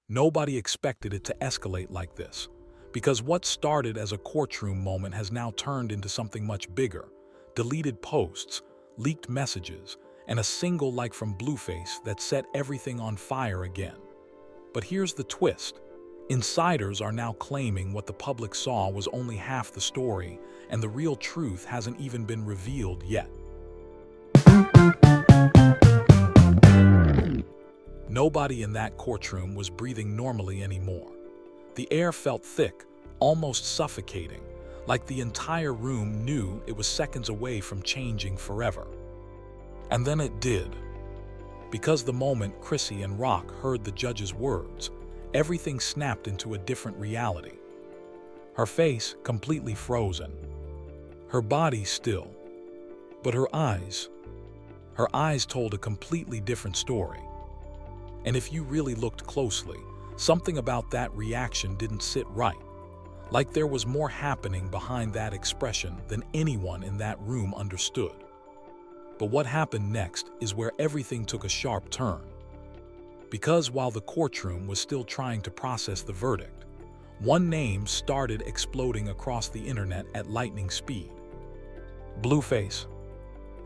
Nobody expected it to escalate like this, because what started as a courtroom moment has now turned into something much bigger: deleted posts, leaked messages, and a single like from Blueface that set everything on fire again. But here's the twist. Insiders are now claiming what the public saw was only half the story, and the real truth hasn't even been revealed yet. Nobody in that courtroom was breathing normally anymore. The air felt thick, almost suffocating, like the entire room knew it was seconds away from changing forever. And then it did. Because the moment Chrisean Rock heard the judge's words, everything snapped into a different reality. Her face completely frozen, her body still, but her eyes told a completely different story. And if you really looked closely, something about that reaction didn't sit right. Like there was more happening behind that expression than anyone in that room understood. But what happened next is where everything took a sharp turn. Because while the courtroom was still trying to process the verdict, one name started exploding across the internet at lightning speed: Blueface.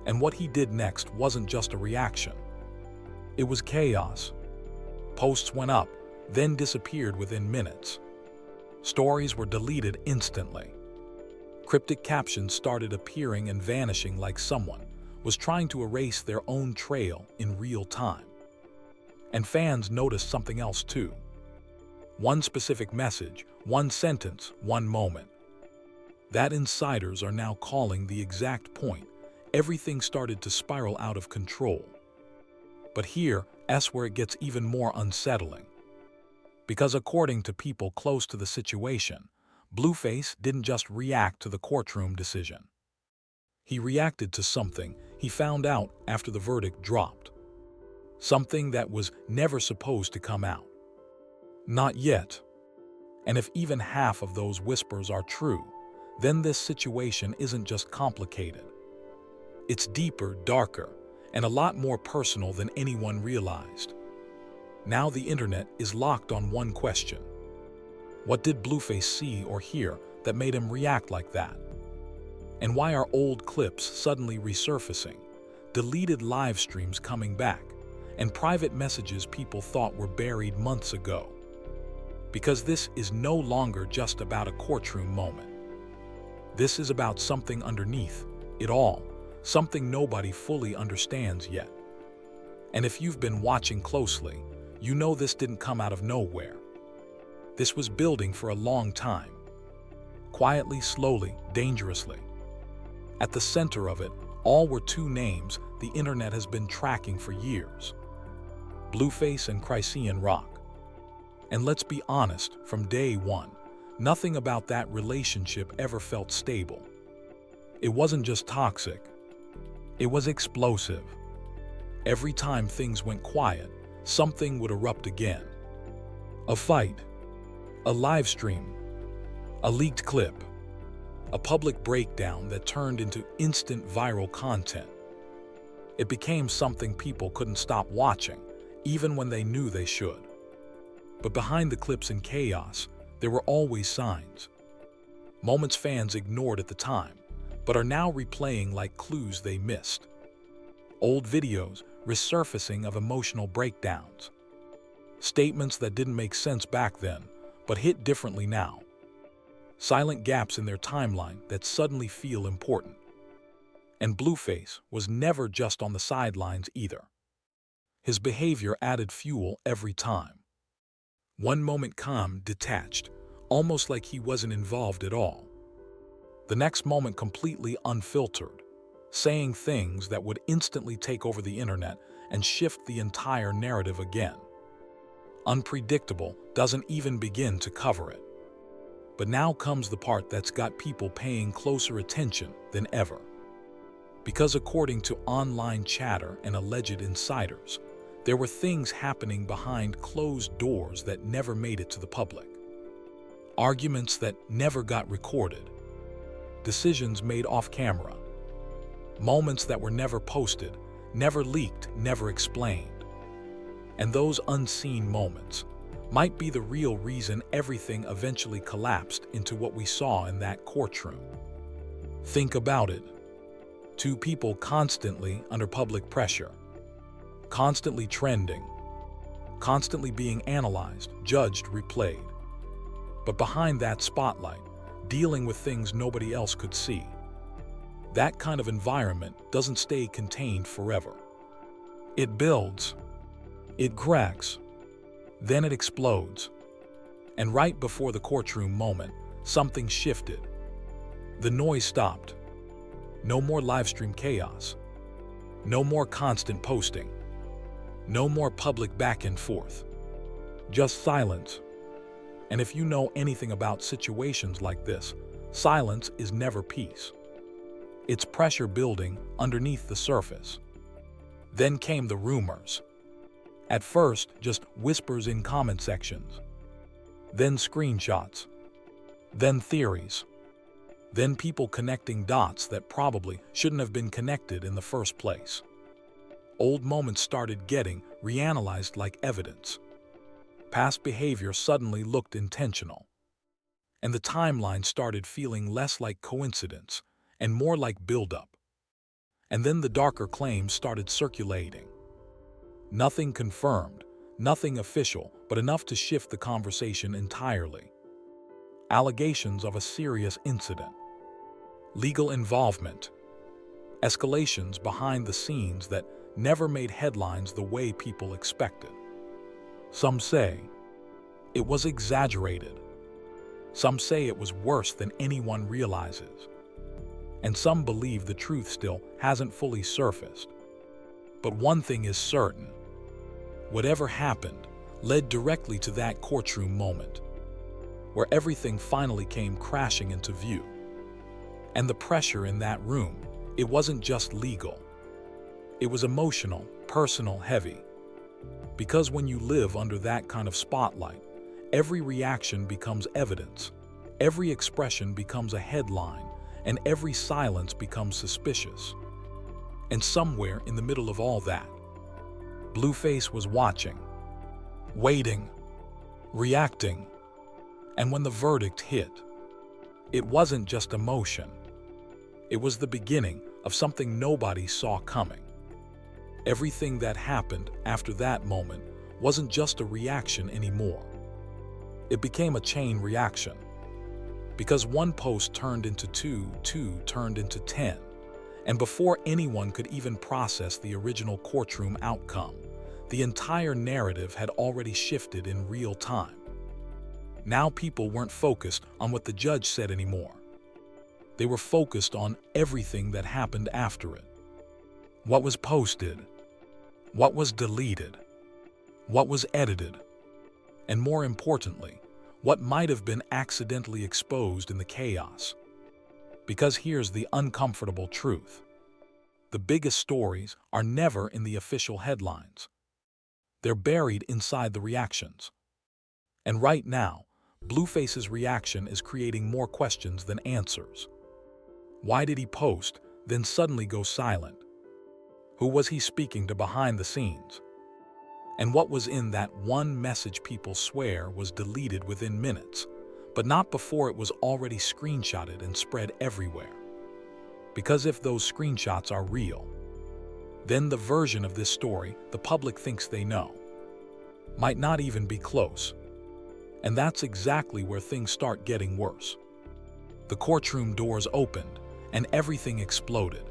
And what he did next wasn't just a reaction. It was chaos. Posts went up, then disappeared within minutes. Stories were deleted instantly. Cryptic captions started appearing and vanishing like someone was trying to erase their own trail in real time. And fans noticed something else too. One specific message, one sentence, one moment. That insiders are now calling the exact point everything started to spiral out of control. But here's where it gets even more unsettling. Because according to people close to the situation, Blueface didn't just react to the courtroom decision. He reacted to something he found out after the verdict dropped. Something that was never supposed to come out. Not yet. And if even half of those whispers are true, then this situation isn't just complicated. It's deeper, darker, and a lot more personal than anyone realized. Now the internet is locked on one question. What did Blueface see or hear that made him react like that? And why are old clips suddenly resurfacing, deleted live streams coming back, and private messages people thought were buried months ago? Because this is no longer just about a courtroom moment. This is about something underneath it all, something nobody fully understands yet. And if you've been watching closely, you know this didn't come out of nowhere. This was building for a long time. Quietly, slowly, dangerously. At the center of it all were two names the internet has been tracking for years: Blueface and Chrisean Rock. And let's be honest, from day one, nothing about that relationship ever felt stable. It wasn't just toxic. It was explosive. Every time things went quiet, something would erupt again. A fight, a live stream, a leaked clip, a public breakdown that turned into instant viral content. It became something people couldn't stop watching, even when they knew they should. But behind the clips and chaos, there were always signs. Moments fans ignored at the time, but are now replaying like clues they missed. Old videos resurfacing of emotional breakdowns. Statements that didn't make sense back then, but hit differently now. Silent gaps in their timeline that suddenly feel important. And Blueface was never just on the sidelines either. His behavior added fuel every time. One moment calm, detached, almost like he wasn't involved at all. The next moment completely unfiltered, saying things that would instantly take over the internet and shift the entire narrative again. Unpredictable doesn't even begin to cover it. But now comes the part that's got people paying closer attention than ever. Because according to online chatter and alleged insiders, there were things happening behind closed doors that never made it to the public. Arguments that never got recorded. Decisions made off camera. Moments that were never posted, never leaked, never explained. And those unseen moments, might be the real reason everything eventually collapsed into what we saw in that courtroom. Think about it. Two people constantly under public pressure, constantly trending, constantly being analyzed, judged, replayed. But behind that spotlight, dealing with things nobody else could see. That kind of environment doesn't stay contained forever. It builds, it cracks, then it explodes. And right before the courtroom moment, something shifted. The noise stopped. No more livestream chaos. No more constant posting. No more public back and forth. Just silence. And if you know anything about situations like this, silence is never peace. It's pressure building underneath the surface. Then came the rumors. At first, just whispers in comment sections. Then screenshots. Then theories. Then people connecting dots that probably shouldn't have been connected in the first place. Old moments started getting reanalyzed like evidence. Past behavior suddenly looked intentional. And the timeline started feeling less like coincidence and more like buildup. And then the darker claims started circulating. Nothing confirmed, nothing official, but enough to shift the conversation entirely. Allegations of a serious incident. Legal involvement. Escalations behind the scenes that never made headlines the way people expected. Some say it was exaggerated. Some say it was worse than anyone realizes. And some believe the truth still hasn't fully surfaced. But one thing is certain. Whatever happened led directly to that courtroom moment, where everything finally came crashing into view. And the pressure in that room, it wasn't just legal. It was emotional, personal, heavy. Because when you live under that kind of spotlight, every reaction becomes evidence, every expression becomes a headline, and every silence becomes suspicious. And somewhere in the middle of all that, Blueface was watching, waiting, reacting. And when the verdict hit, it wasn't just emotion. It was the beginning of something nobody saw coming. Everything that happened after that moment wasn't just a reaction anymore. It became a chain reaction. Because one post turned into two turned into 10. And before anyone could even process the original courtroom outcome, the entire narrative had already shifted in real time. Now people weren't focused on what the judge said anymore. They were focused on everything that happened after it. What was posted? What was deleted? What was edited? And more importantly, what might have been accidentally exposed in the chaos. Because here's the uncomfortable truth. The biggest stories are never in the official headlines. They're buried inside the reactions. And right now, Blueface's reaction is creating more questions than answers. Why did he post, then suddenly go silent? Who was he speaking to behind the scenes? And what was in that one message people swear was deleted within minutes, but not before it was already screenshotted and spread everywhere? Because if those screenshots are real, then the version of this story the public thinks they know might not even be close. And that's exactly where things start getting worse. The courtroom doors opened and everything exploded.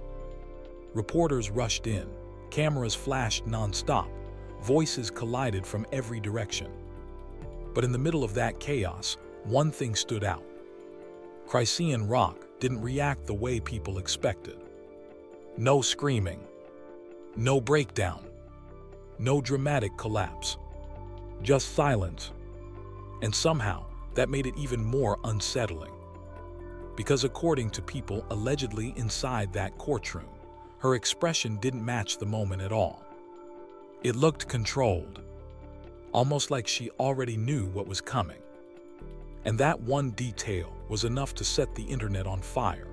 Reporters rushed in, cameras flashed nonstop, voices collided from every direction. But in the middle of that chaos, one thing stood out. Chrisean Rock didn't react the way people expected. No screaming, no breakdown, no dramatic collapse, just silence. And somehow, that made it even more unsettling. Because according to people allegedly inside that courtroom, her expression didn't match the moment at all. It looked controlled, almost like she already knew what was coming. And that one detail was enough to set the internet on fire.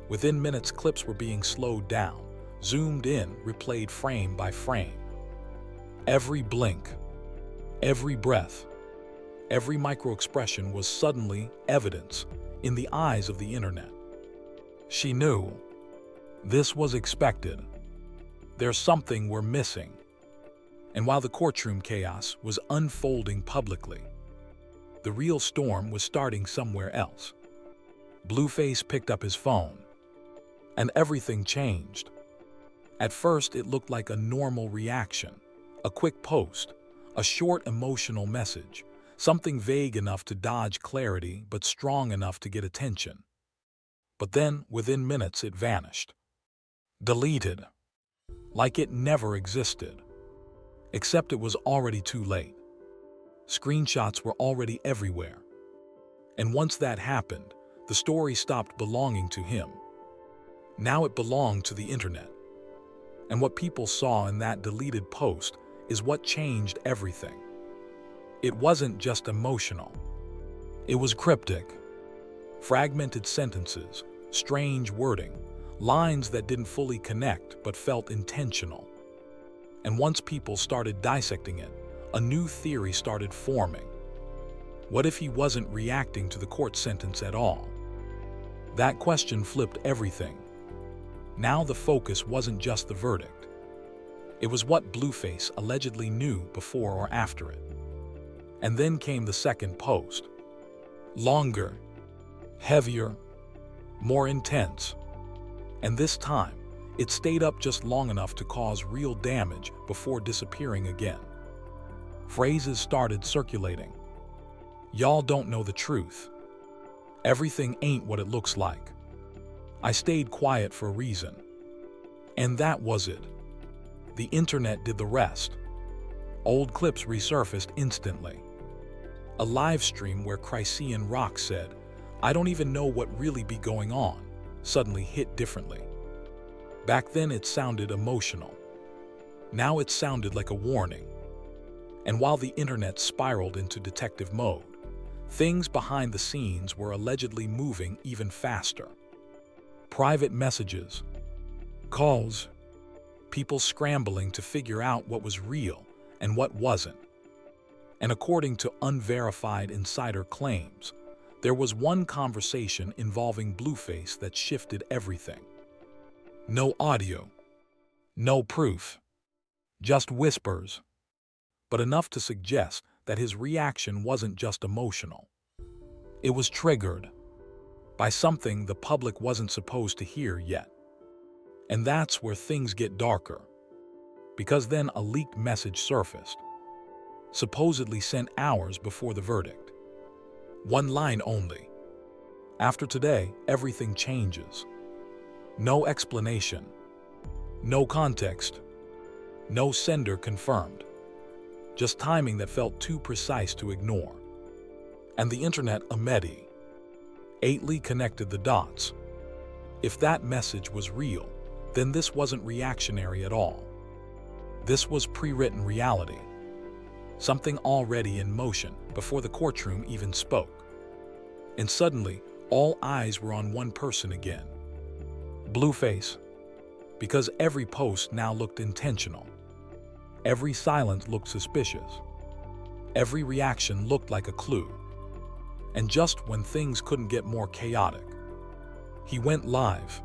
Within minutes, clips were being slowed down, zoomed in, replayed frame by frame. Every blink, Every breath, every micro-expression was suddenly evidence in the eyes of the internet. She knew this was expected. There's something we're missing. And while the courtroom chaos was unfolding publicly, the real storm was starting somewhere else. Blueface picked up his phone, and everything changed. At first, it looked like a normal reaction, a quick post, a short emotional message, something vague enough to dodge clarity but strong enough to get attention. But then, within minutes, it vanished. Deleted. Like it never existed. Except it was already too late. Screenshots were already everywhere. And once that happened, the story stopped belonging to him. Now it belonged to the internet. And what people saw in that deleted post is what changed everything. It wasn't just emotional. It was cryptic. Fragmented sentences, strange wording, lines that didn't fully connect but felt intentional. And once people started dissecting it, a new theory started forming. What if he wasn't reacting to the court sentence at all? That question flipped everything. Now the focus wasn't just the verdict. It was what Blueface allegedly knew before or after it. And then came the second post. Longer, heavier, more intense. And this time, it stayed up just long enough to cause real damage before disappearing again. Phrases started circulating. Y'all don't know the truth. Everything ain't what it looks like. I stayed quiet for a reason. And that was it. The internet did the rest. Old clips resurfaced instantly. A live stream where Chrisean Rock said, "I don't even know what really be going on," suddenly hit differently. Back then it sounded emotional. Now it sounded like a warning. And while the internet spiraled into detective mode, things behind the scenes were allegedly moving even faster. Private messages, calls, people scrambling to figure out what was real and what wasn't. And according to unverified insider claims, there was one conversation involving Blueface that shifted everything. No audio, no proof, just whispers, but enough to suggest that his reaction wasn't just emotional. It was triggered by something the public wasn't supposed to hear yet. And that's where things get darker. Because then a leaked message surfaced, supposedly sent hours before the verdict. One line only. After today, everything changes. No explanation, no context, no sender confirmed. Just timing that felt too precise to ignore. And the internet immediately connected the dots. If that message was real, then this wasn't reactionary at all. This was pre-written reality. Something already in motion before the courtroom even spoke. And suddenly, all eyes were on one person again. Blueface. Because every post now looked intentional. Every silence looked suspicious. Every reaction looked like a clue. And just when things couldn't get more chaotic, he went live.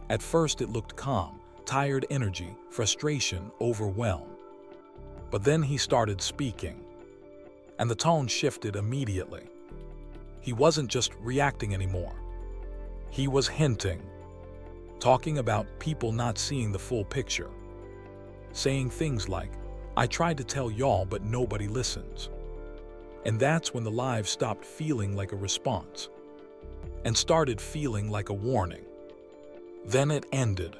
At first it looked calm, tired energy, frustration, overwhelm. But then he started speaking. And the tone shifted immediately. He wasn't just reacting anymore. He was hinting. Talking about people not seeing the full picture. Saying things like, "I tried to tell y'all, but nobody listens." And that's when the live stopped feeling like a response and started feeling like a warning. Then it ended.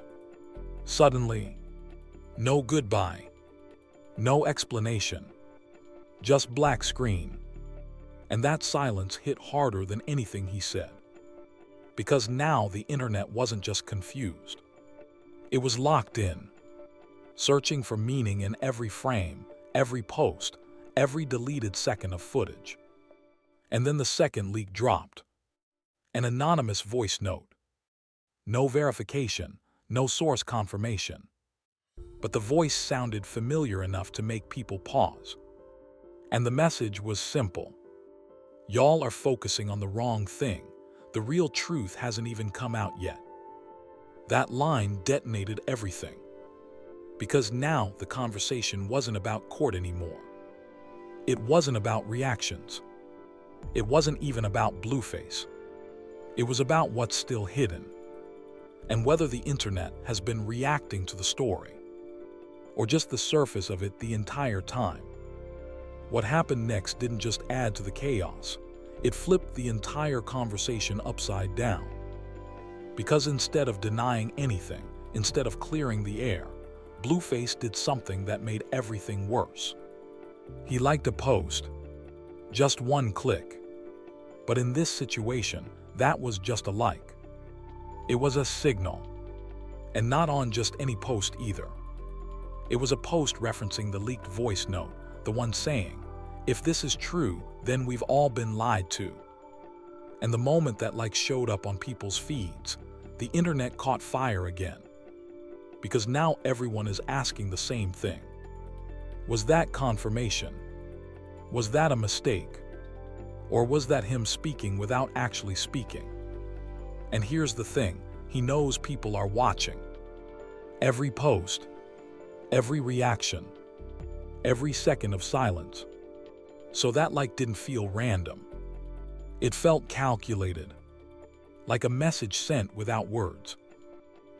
Suddenly, no goodbye, no explanation, just black screen. And that silence hit harder than anything he said. Because now the internet wasn't just confused. It was locked in, searching for meaning in every frame, every post, every deleted second of footage. And then the second leak dropped. An anonymous voice note. No verification, no source confirmation. But the voice sounded familiar enough to make people pause. And the message was simple. Y'all are focusing on the wrong thing. The real truth hasn't even come out yet. That line detonated everything. Because now the conversation wasn't about court anymore. It wasn't about reactions. It wasn't even about Blueface. It was about what's still hidden. And whether the internet has been reacting to the story, or just the surface of it the entire time. What happened next didn't just add to the chaos, it flipped the entire conversation upside down. Because instead of denying anything, instead of clearing the air, Blueface did something that made everything worse. He liked a post. Just one click. But in this situation, that was just a like. It was a signal. And not on just any post either. It was a post referencing the leaked voice note, the one saying, "If this is true, then we've all been lied to." And the moment that like showed up on people's feeds, the internet caught fire again. Because now everyone is asking the same thing. Was that confirmation? Was that a mistake? Or was that him speaking without actually speaking? And here's the thing, he knows people are watching. Every post, every reaction, every second of silence. So that like didn't feel random. It felt calculated, like a message sent without words.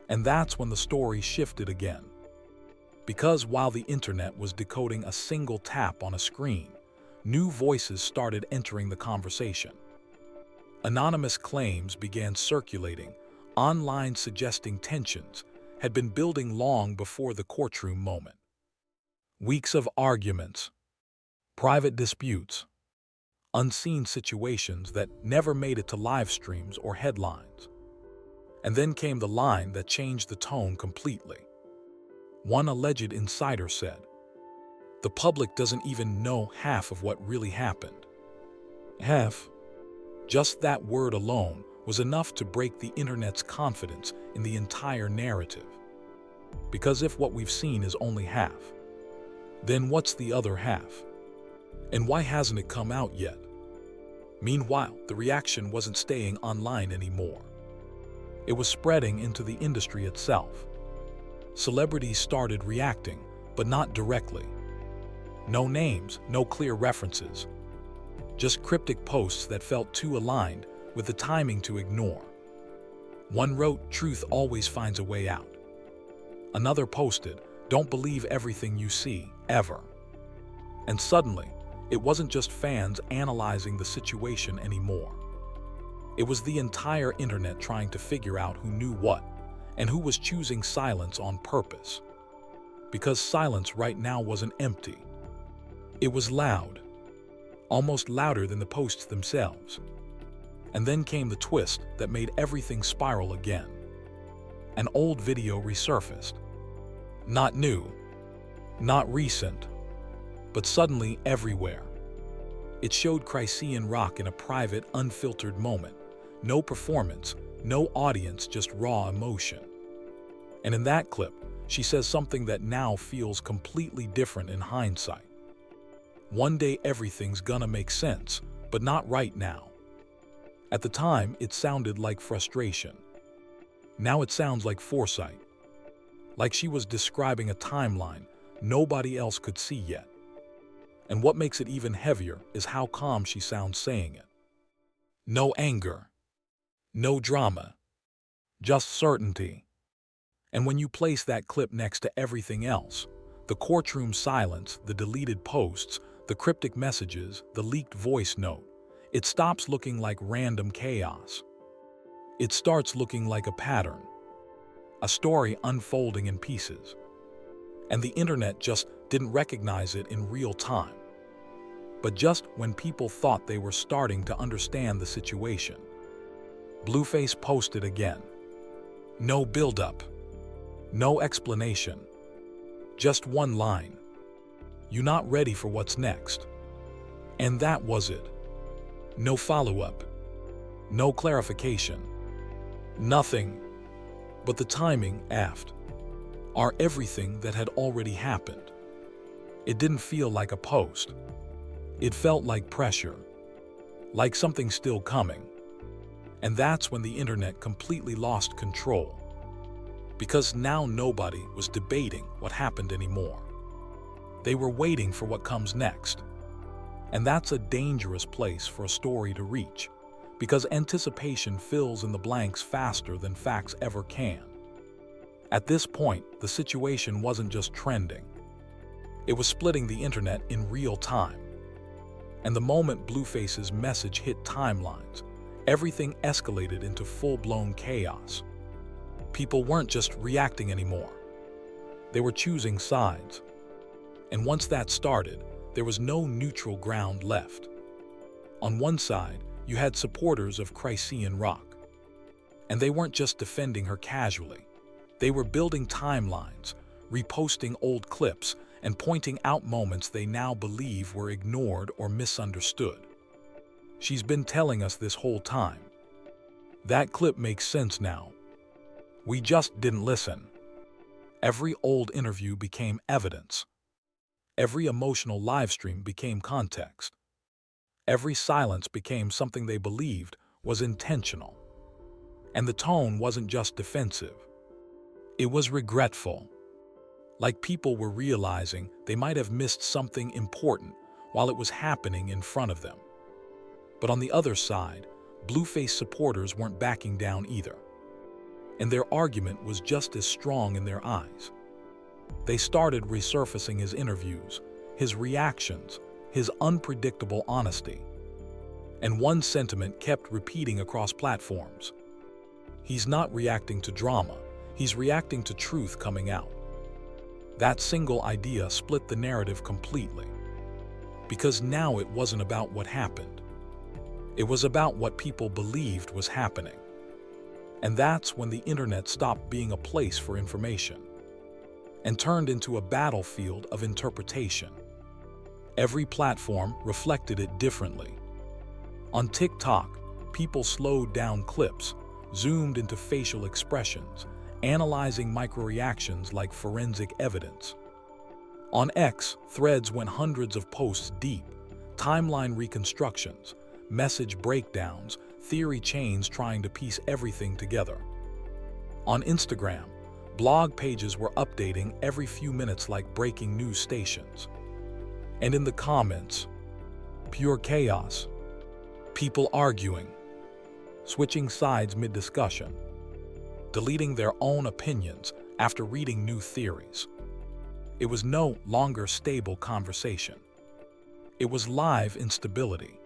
And that's when the story shifted again. Because while the internet was decoding a single tap on a screen, new voices started entering the conversation. Anonymous claims began circulating, online suggesting tensions had been building long before the courtroom moment. Weeks of arguments, private disputes, unseen situations that never made it to live streams or headlines. And then came the line that changed the tone completely. One alleged insider said, "The public doesn't even know half of what really happened." Half? Just that word alone was enough to break the internet's confidence in the entire narrative. Because if what we've seen is only half, then what's the other half? And why hasn't it come out yet? Meanwhile, the reaction wasn't staying online anymore. It was spreading into the industry itself. Celebrities started reacting, but not directly. No names, no clear references. Just cryptic posts that felt too aligned with the timing to ignore. One wrote, "Truth always finds a way out." Another posted, "Don't believe everything you see, ever." And suddenly, it wasn't just fans analyzing the situation anymore. It was the entire internet trying to figure out who knew what, and who was choosing silence on purpose. Because silence right now wasn't empty. It was loud. Almost louder than the posts themselves. And then came the twist that made everything spiral again. An old video resurfaced. Not new, not recent, but suddenly everywhere. It showed Chrisean Rock in a private, unfiltered moment. No performance, no audience, just raw emotion. And in that clip, she says something that now feels completely different in hindsight. One day everything's gonna make sense, but not right now. At the time, it sounded like frustration. Now it sounds like foresight. Like she was describing a timeline nobody else could see yet. And what makes it even heavier is how calm she sounds saying it. No anger. No drama. Just certainty. And when you place that clip next to everything else, the courtroom silence, the deleted posts, the cryptic messages, the leaked voice note, it stops looking like random chaos. It starts looking like a pattern. A story unfolding in pieces. And the internet just didn't recognize it in real time. But just when people thought they were starting to understand the situation, Blueface posted again. No build-up. No explanation. Just one line. "You not ready for what's next?" And that was it. No follow-up. No clarification. Nothing. But the timing, aft, everything that had already happened. It didn't feel like a post. It felt like pressure, like something still coming. And that's when the internet completely lost control. Because now nobody was debating what happened anymore. They were waiting for what comes next. And that's a dangerous place for a story to reach, because anticipation fills in the blanks faster than facts ever can. At this point, the situation wasn't just trending. It was splitting the internet in real time. And the moment Blueface's message hit timelines, everything escalated into full-blown chaos. People weren't just reacting anymore. They were choosing sides. And once that started, there was no neutral ground left. On one side, you had supporters of Chrisean Rock. And they weren't just defending her casually. They were building timelines, reposting old clips, and pointing out moments they now believe were ignored or misunderstood. She's been telling us this whole time. That clip makes sense now. We just didn't listen. Every old interview became evidence. Every emotional livestream became context. Every silence became something they believed was intentional. And the tone wasn't just defensive. It was regretful. Like people were realizing they might have missed something important while it was happening in front of them. But on the other side, Blueface supporters weren't backing down either. And their argument was just as strong in their eyes. They started resurfacing his interviews, his reactions, his unpredictable honesty. And one sentiment kept repeating across platforms. He's not reacting to drama, he's reacting to truth coming out. That single idea split the narrative completely. Because now it wasn't about what happened. It was about what people believed was happening. And that's when the internet stopped being a place for information and turned into a battlefield of interpretation. Every platform reflected it differently. On TikTok, people slowed down clips, zoomed into facial expressions, analyzing microreactions like forensic evidence. On X, threads went hundreds of posts deep, timeline reconstructions, message breakdowns, theory chains trying to piece everything together. On Instagram, blog pages were updating every few minutes like breaking news stations. And in the comments, pure chaos. People arguing, switching sides mid-discussion, deleting their own opinions after reading new theories. It was no longer stable conversation. It was live instability.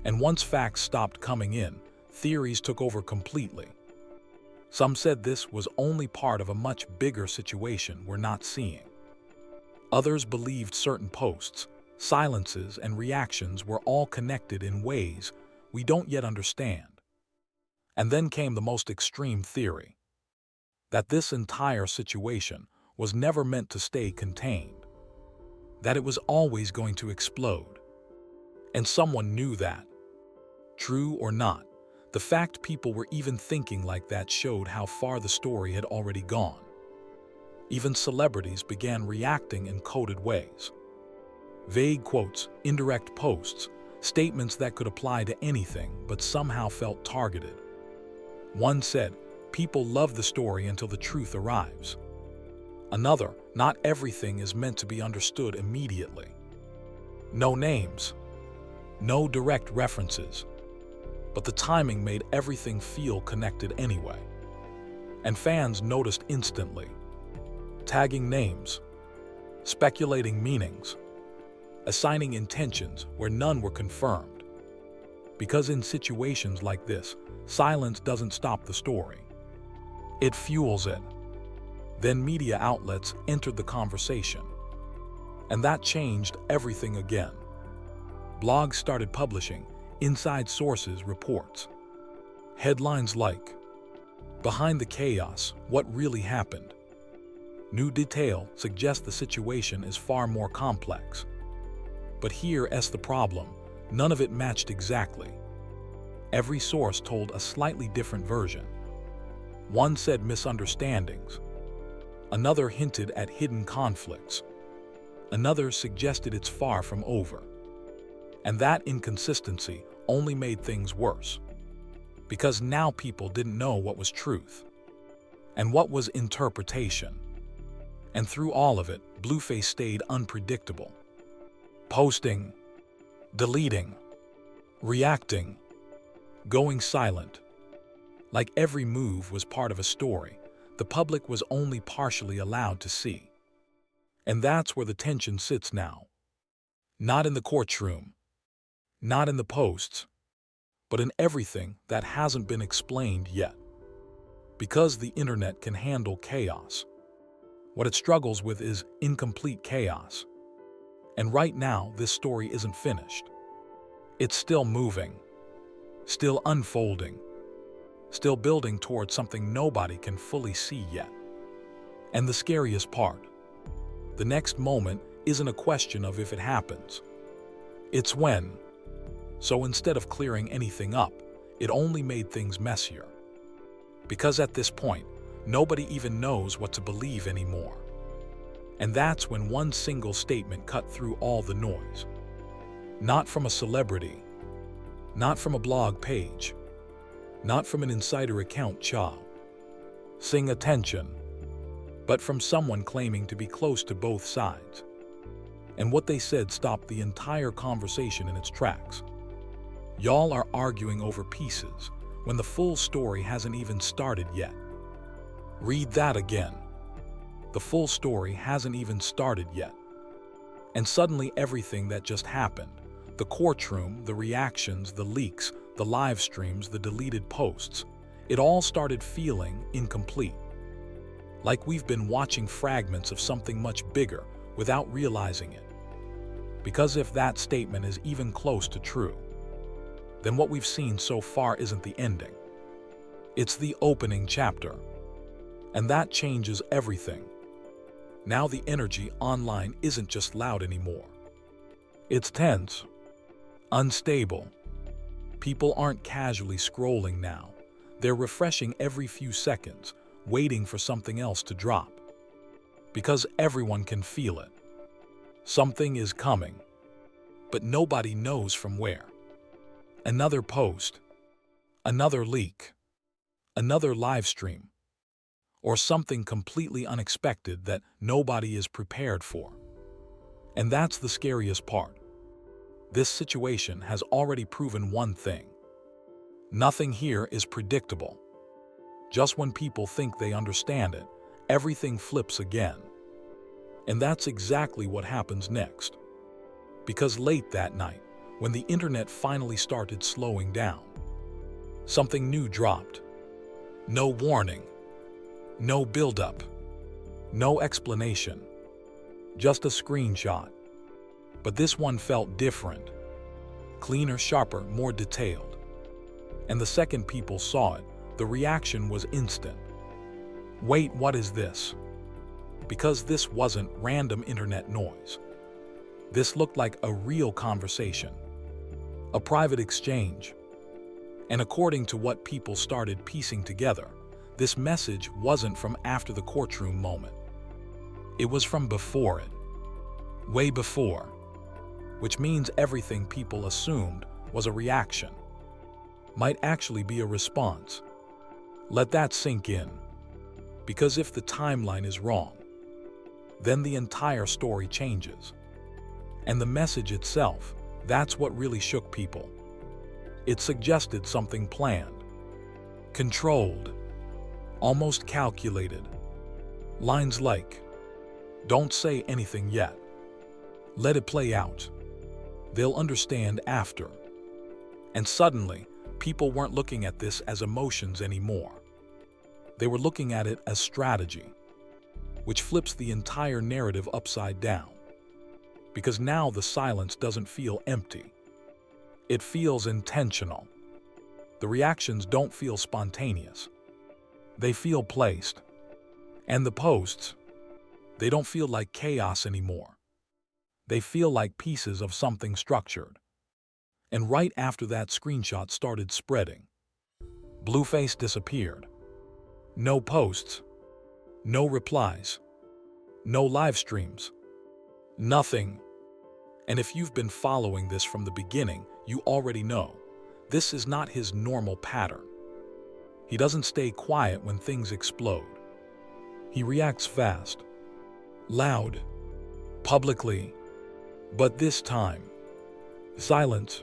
And once facts stopped coming in, theories took over completely. Some said this was only part of a much bigger situation we're not seeing. Others believed certain posts, silences, and reactions were all connected in ways we don't yet understand. And then came the most extreme theory, that this entire situation was never meant to stay contained, that it was always going to explode. And someone knew that. True or not, the fact people were even thinking like that showed how far the story had already gone. Even celebrities began reacting in coded ways. Vague quotes, indirect posts, statements that could apply to anything but somehow felt targeted. One said, "People love the story until the truth arrives." Another, "Not everything is meant to be understood immediately." No names, no direct references, but the timing made everything feel connected anyway. And fans noticed instantly, tagging names, speculating meanings, assigning intentions where none were confirmed. Because in situations like this, silence doesn't stop the story. It fuels it. Then media outlets entered the conversation. And that changed everything again. Blogs started publishing inside sources reports. Headlines like, "Behind the chaos, what really happened?" New detail suggests the situation is far more complex. But here's the problem, none of it matched exactly. Every source told a slightly different version. One said misunderstandings. Another hinted at hidden conflicts. Another suggested it's far from over. And that inconsistency only made things worse. Because now people didn't know what was truth and what was interpretation. And through all of it, Blueface stayed unpredictable. Posting, deleting, reacting, going silent. Like every move was part of a story the public was only partially allowed to see. And that's where the tension sits now. Not in the courtroom, not in the posts, but in everything that hasn't been explained yet. Because the internet can handle chaos, what it struggles with is incomplete chaos. And right now, this story isn't finished. It's still moving, still unfolding, still building towards something nobody can fully see yet. And the scariest part, the next moment isn't a question of if it happens. It's when. So instead of clearing anything up, it only made things messier. Because at this point, nobody even knows what to believe anymore. And that's when one single statement cut through all the noise. Not from a celebrity, not from a blog page, not from an insider account sing attention, but from someone claiming to be close to both sides. And what they said stopped the entire conversation in its tracks. Y'all are arguing over pieces when the full story hasn't even started yet. Read that again. The full story hasn't even started yet. And suddenly everything that just happened, the courtroom, the reactions, the leaks, the live streams, the deleted posts, it all started feeling incomplete. Like we've been watching fragments of something much bigger without realizing it. Because if that statement is even close to true, then what we've seen so far isn't the ending. It's the opening chapter. And that changes everything. Now the energy online isn't just loud anymore. It's tense, unstable. People aren't casually scrolling now. They're refreshing every few seconds, waiting for something else to drop. Because everyone can feel it. Something is coming, but nobody knows from where. Another post, another leak, another live stream, or something completely unexpected that nobody is prepared for. And that's the scariest part. This situation has already proven one thing. Nothing here is predictable. Just when people think they understand it, everything flips again. And that's exactly what happens next. Because late that night, when the internet finally started slowing down, something new dropped. No warning, no build-up, no explanation, just a screenshot. But this one felt different, cleaner, sharper, more detailed. And the second people saw it, the reaction was instant. Wait, what is this? Because this wasn't random internet noise. This looked like a real conversation, a private exchange. And according to what people started piecing together, this message wasn't from after the courtroom moment. It was from before it, way before, which means everything people assumed was a reaction might actually be a response. Let that sink in. Because if the timeline is wrong, then the entire story changes. And the message itself, that's what really shook people. It suggested something planned, controlled, almost calculated. Lines like, "Don't say anything yet. Let it play out. They'll understand after." And suddenly, people weren't looking at this as emotions anymore. They were looking at it as strategy, which flips the entire narrative upside down. Because now the silence doesn't feel empty. It feels intentional. The reactions don't feel spontaneous. They feel placed. And the posts, they don't feel like chaos anymore. They feel like pieces of something structured. And right after that screenshot started spreading, Blueface disappeared. No posts, no replies, no live streams, nothing. And if you've been following this from the beginning, you already know this is not his normal pattern. He doesn't stay quiet when things explode. He reacts fast, loud, publicly, but this time, silence.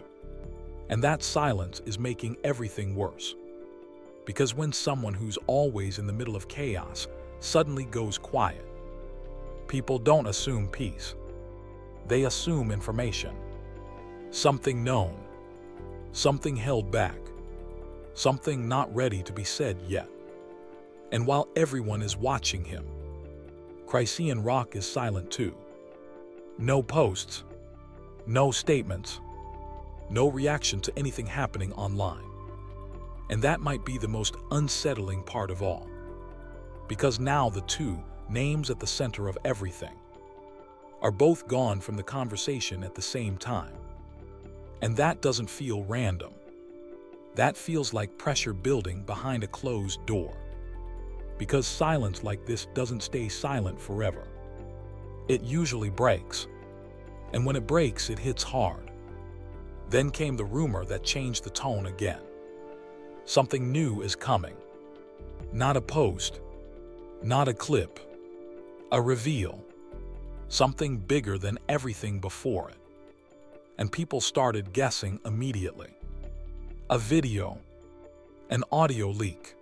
And that silence is making everything worse. Because when someone who's always in the middle of chaos suddenly goes quiet, people don't assume peace. They assume information. Something known. Something held back. Something not ready to be said yet. And while everyone is watching him, Chrisean Rock is silent too. No posts. No statements. No reaction to anything happening online. And that might be the most unsettling part of all. Because now the two names at the center of everything are both gone from the conversation at the same time. And that doesn't feel random. That feels like pressure building behind a closed door. Because silence like this doesn't stay silent forever. It usually breaks. And when it breaks, it hits hard. Then came the rumor that changed the tone again. Something new is coming. Not a post, not a clip, a reveal. Something bigger than everything before it. And people started guessing immediately. A video, an audio leak,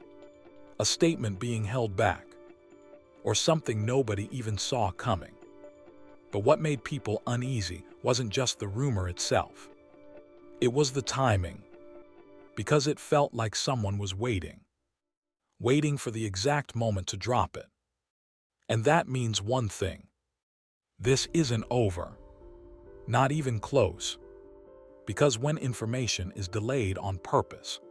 a statement being held back, or something nobody even saw coming. But what made people uneasy wasn't just the rumor itself. It was the timing, because it felt like someone was waiting for the exact moment to drop it. And that means one thing. This isn't over. Not even close. Because when information is delayed on purpose,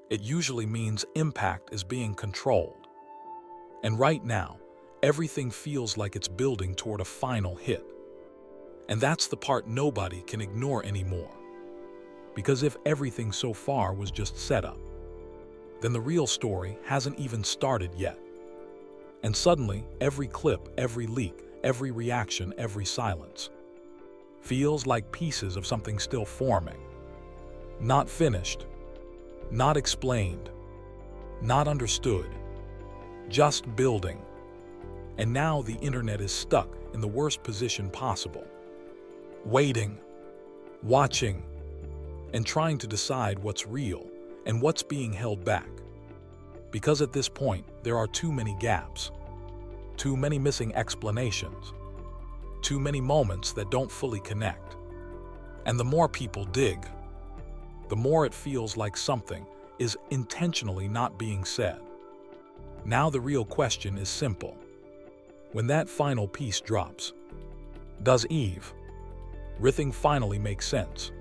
it usually means impact is being controlled. And right now, everything feels like it's building toward a final hit. And that's the part nobody can ignore anymore. Because if everything so far was just setup, then the real story hasn't even started yet. And suddenly, every clip, every leak, every reaction, every silence feels like pieces of something still forming. Not finished, not explained, not understood, just building. And now the internet is stuck in the worst position possible. Waiting, watching, and trying to decide what's real and what's being held back. Because at this point, there are too many gaps, too many missing explanations, too many moments that don't fully connect. And the more people dig, the more it feels like something is intentionally not being said. Now the real question is simple. When that final piece drops, does everything finally make sense?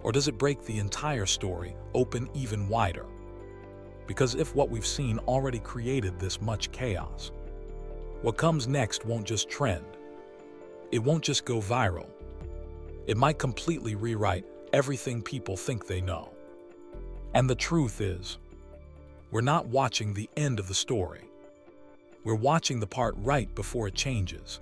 Or does it break the entire story open even wider? Because if what we've seen already created this much chaos, what comes next won't just trend. It won't just go viral. It might completely rewrite everything people think they know. And the truth is, we're not watching the end of the story. We're watching the part right before it changes.